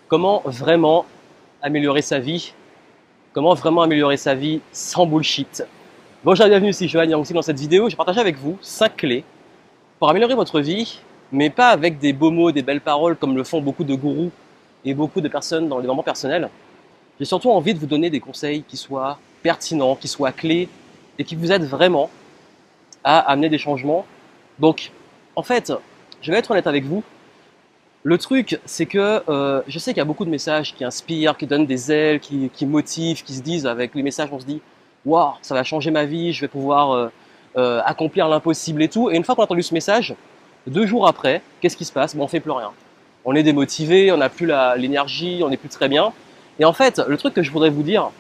Comment vraiment améliorer sa vie? Comment vraiment améliorer sa vie sans bullshit? Bonjour, bienvenue, ici Johan Yangsi. Dans cette vidéo, je vais partager avec vous 5 clés pour améliorer votre vie, mais pas avec des beaux mots, des belles paroles comme le font beaucoup de gourous et beaucoup de personnes dans les moments personnels. J'ai surtout envie de vous donner des conseils qui soient pertinents, qui soient clés et qui vous aident vraiment à amener des changements. Donc, en fait, je vais être honnête avec vous. Le truc, c'est que je sais qu'il y a beaucoup de messages qui inspirent, qui donnent des ailes, qui motivent, qui se disent avec les messages, on se dit waouh, ça va changer ma vie, je vais pouvoir accomplir l'impossible et tout. Et une fois qu'on a entendu ce message, 2 jours après, qu'est-ce qui se passe? Bon, on fait plus rien. On est démotivé, on n'a plus l'énergie, on n'est plus très bien. Et en fait, le truc que je voudrais vous dire,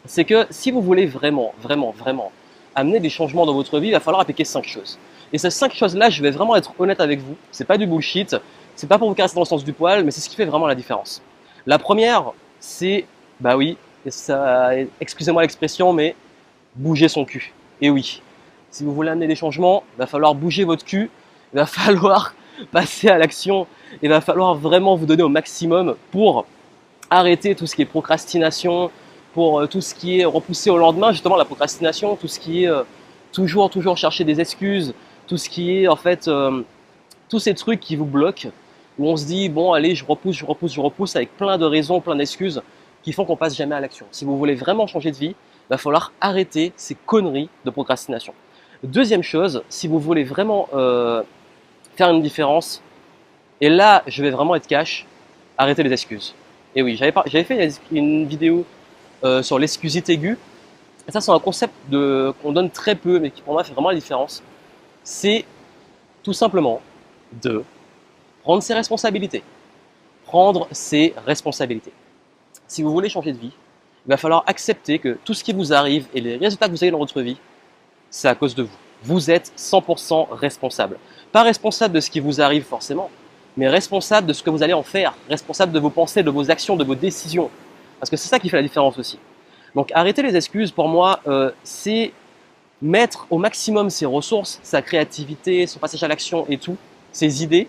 c'est que si vous voulez vraiment, vraiment, vraiment amener des changements dans votre vie, il va falloir appliquer 5 choses. Et ces 5 choses-là, je vais vraiment être honnête avec vous. C'est pas du bullshit, c'est pas pour vous caresser dans le sens du poil, mais c'est ce qui fait vraiment la différence. La première, c'est, bah oui, excusez-moi l'expression, mais bouger son cul. Et oui, si vous voulez amener des changements, il va falloir bouger votre cul, il va falloir passer à l'action, il va falloir vraiment vous donner au maximum pour arrêter tout ce qui est procrastination, pour tout ce qui est repoussé au lendemain, justement la procrastination, tout ce qui est toujours chercher des excuses, tout ce qui est en fait tous ces trucs qui vous bloquent, où on se dit bon allez je repousse avec plein de raisons, plein d'excuses qui font qu'on passe jamais à l'action. Si vous voulez vraiment changer de vie, il va falloir arrêter ces conneries de procrastination. Deuxième chose, si vous voulez vraiment faire une différence, et là je vais vraiment être cash, arrêtez les excuses. Et oui, j'avais fait une vidéo sur l'excusite aiguë. Et ça, c'est un concept qu'on donne très peu, mais qui pour moi fait vraiment la différence. C'est tout simplement de prendre ses responsabilités. Prendre ses responsabilités. Si vous voulez changer de vie, il va falloir accepter que tout ce qui vous arrive et les résultats que vous avez dans votre vie, c'est à cause de vous. Vous êtes 100% responsable. Pas responsable de ce qui vous arrive forcément, mais responsable de ce que vous allez en faire, responsable de vos pensées, de vos actions, de vos décisions. Parce que c'est ça qui fait la différence aussi. Donc arrêter les excuses, pour moi, c'est mettre au maximum ses ressources, sa créativité, son passage à l'action et tout, ses idées,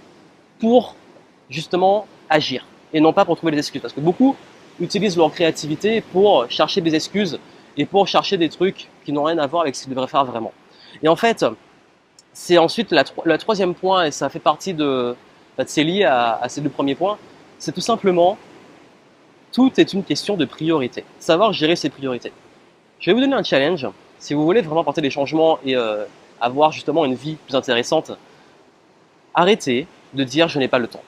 pour justement agir. Et non pas pour trouver des excuses. Parce que beaucoup utilisent leur créativité pour chercher des excuses et pour chercher des trucs qui n'ont rien à voir avec ce qu'ils devraient faire vraiment. Et en fait, c'est ensuite le troisième point, et ça fait partie de... En fait, c'est lié à ces 2 premiers points, c'est tout simplement, tout est une question de priorité. Savoir gérer ses priorités. Je vais vous donner un challenge. Si vous voulez vraiment apporter des changements et avoir justement une vie plus intéressante, arrêtez de dire je n'ai pas le temps.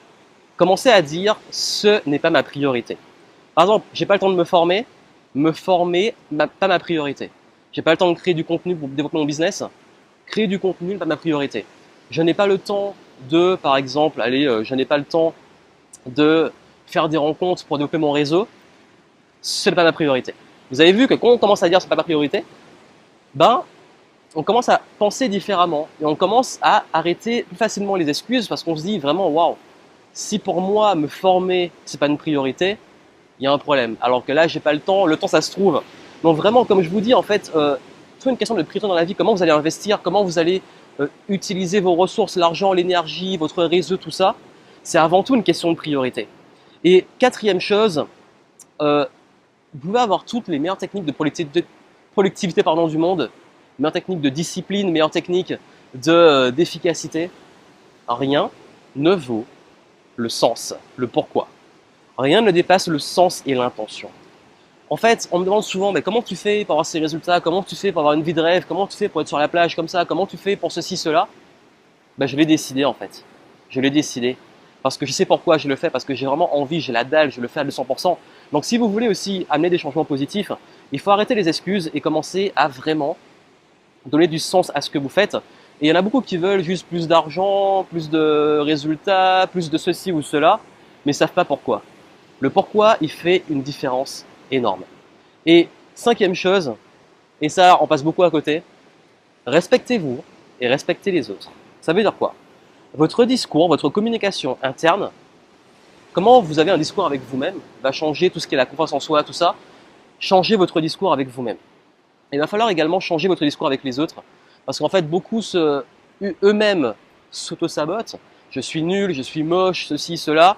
Commencez à dire ce n'est pas ma priorité. Par exemple, j'ai pas le temps de me former, pas ma priorité. J'ai pas le temps de créer du contenu pour développer mon business, créer du contenu, pas ma priorité. Je n'ai pas le temps de, par exemple, je n'ai pas le temps de faire des rencontres pour développer mon réseau, ce n'est pas ma priorité. Vous avez vu que quand on commence à dire ce n'est pas ma priorité, ben, on commence à penser différemment et on commence à arrêter plus facilement les excuses parce qu'on se dit vraiment waouh, si pour moi me former c'est pas une priorité, il y a un problème. Alors que là j'ai pas le temps ça se trouve. Donc vraiment comme je vous dis en fait, tout une question de priorité dans la vie, comment vous allez investir, comment vous allez utiliser vos ressources, l'argent, l'énergie, votre réseau, tout ça, c'est avant tout une question de priorité. Et quatrième chose, vous pouvez avoir toutes les meilleures techniques de productivité du monde, meilleures techniques de discipline, meilleures techniques d'efficacité. Rien ne vaut le sens, le pourquoi. Rien ne dépasse le sens et l'intention. En fait, on me demande souvent, mais comment tu fais pour avoir ces résultats? Comment tu fais pour avoir une vie de rêve? Comment tu fais pour être sur la plage comme ça? Comment tu fais pour ceci, cela? Ben, je l'ai décidé en fait. Je l'ai décidé. Parce que je sais pourquoi je le fais, parce que j'ai vraiment envie, j'ai la dalle, je le fais à 200%. Donc si vous voulez aussi amener des changements positifs, il faut arrêter les excuses et commencer à vraiment donner du sens à ce que vous faites. Et il y en a beaucoup qui veulent juste plus d'argent, plus de résultats, plus de ceci ou cela, mais ne savent pas pourquoi. Le pourquoi, il fait une différence énorme. Et cinquième chose, et ça on passe beaucoup à côté, respectez-vous et respectez les autres. Ça veut dire quoi? Votre discours, votre communication interne, comment vous avez un discours avec vous-même va changer tout ce qui est la confiance en soi, tout ça. Changez votre discours avec vous-même. Il va falloir également changer votre discours avec les autres, parce qu'en fait, beaucoup eux-mêmes s'auto-sabotent. Je suis nul, je suis moche, ceci, cela.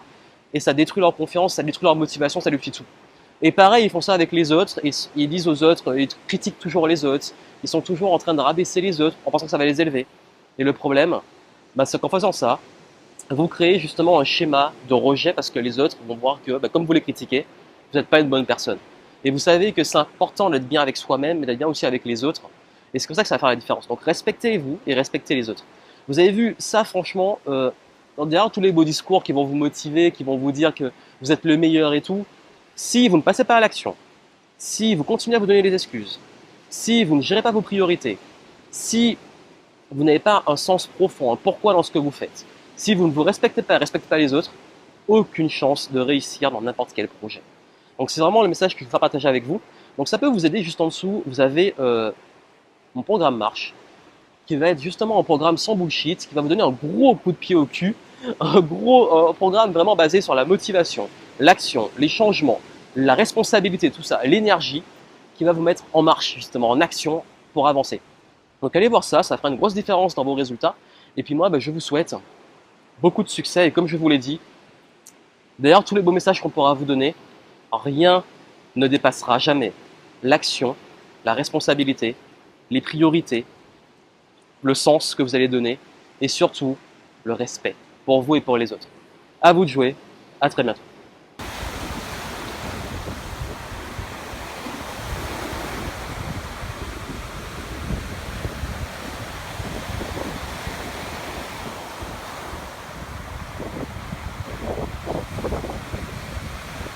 et ça détruit leur confiance, ça détruit leur motivation, ça détruit tout. Et pareil, ils font ça avec les autres, ils disent aux autres, ils critiquent toujours les autres, ils sont toujours en train de rabaisser les autres en pensant que ça va les élever. Et le problème, bah, c'est qu'en faisant ça, vous créez justement un schéma de rejet parce que les autres vont voir que, bah, comme vous les critiquez, vous n'êtes pas une bonne personne. Et vous savez que c'est important d'être bien avec soi-même, mais d'être bien aussi avec les autres. Et c'est comme ça que ça va faire la différence. Donc respectez-vous et respectez les autres. Vous avez vu ça, franchement, derrière tous les beaux discours qui vont vous motiver, qui vont vous dire que vous êtes le meilleur et tout, si vous ne passez pas à l'action, si vous continuez à vous donner des excuses, si vous ne gérez pas vos priorités, si vous n'avez pas un sens profond, un pourquoi dans ce que vous faites, si vous ne vous respectez pas les autres, aucune chance de réussir dans n'importe quel projet. Donc c'est vraiment le message que je veux faire partager avec vous. Donc ça peut vous aider juste en dessous. Vous avez mon programme Marche, qui va être justement un programme sans bullshit, qui va vous donner un gros coup de pied au cul, un gros programme vraiment basé sur la motivation, l'action, les changements, la responsabilité, tout ça, l'énergie, qui va vous mettre en marche justement, en action pour avancer. Donc allez voir ça, ça fera une grosse différence dans vos résultats. Et puis moi, je vous souhaite beaucoup de succès. Et comme je vous l'ai dit, d'ailleurs, tous les beaux messages qu'on pourra vous donner, rien ne dépassera jamais l'action, la responsabilité, les priorités, le sens que vous allez donner et surtout le respect pour vous et pour les autres. À vous de jouer, à très bientôt.